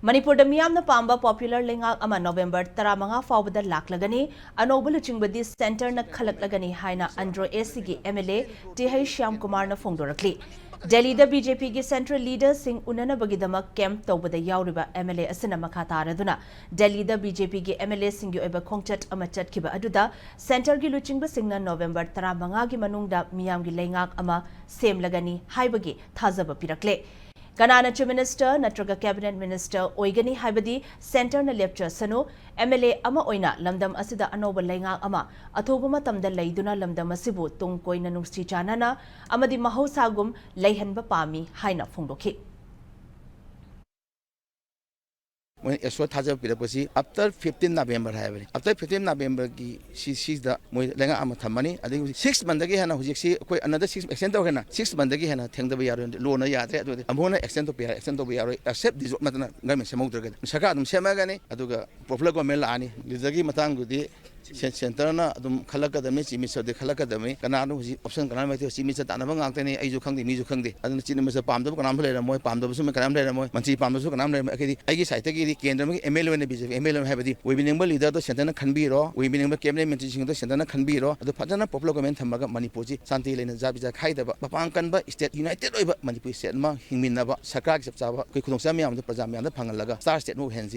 Manipur da miyamna pamba popular lengak ama November 15 faubada laklagani anoba luchingbadi center na khalaklagani haina Andro AC gi MLA Shyamkumar na phongdorakli Delhi da BJP gi central leader sing unana bagidamak camp tawbada yauriba MLA asina makha taraduna Delhi da BJP gi MLA sing gi oiba khongchat ama chatkiba aduda center gi luchingba singna November 15 gi manungda miyam gi lengak ama semlagani haibagi thazaba pirakle Kanana Chief Minister Natraga Cabinet Minister Oigani Haibadi Center na lecture sano MLA ama oina lamdam asida anoba lainga ama athoba matamda leiduna lamdam asibu tung koina nungsi chanana amadi mahausagum leihanba pami haina phongdokhi When Ashwa Taja Pirapasi, after 15 November, after 15 November, she's the Lenga Amatamani. I think 6 Mandagi Hana, who another 6 extent of Hana, 6 Mandagi Hana, Tang the Yar, Lona Yatra, Amona extent of Yara, accept this Matana Gamis Samotra, Sakadum Semagani, Aduga, Proflago Melani, Lizagi Matangudi. Centerna Kalaka the Miss Miss of the Kalaka the Me, Canano, option Canamati, Simis at Anamangani, Azukangi, Mizukangi, and the Cinemas of Palm, Canamla, Moy, Palm, the Canamla, Manti Palm, Canamla, I guess I take it, Kendra, Emil and the Bishop, Emil and Habity. We've been able to Santana can be raw, we've been able to mention the Santana can be raw, the Patana Popular Government Manipuri, Santil and Zabija Kaida, Papankanba, State United Manipur, Setma, Himinaba, Sakak, Kukusami, the Pazami, and the Pangalaga, Star State no hands.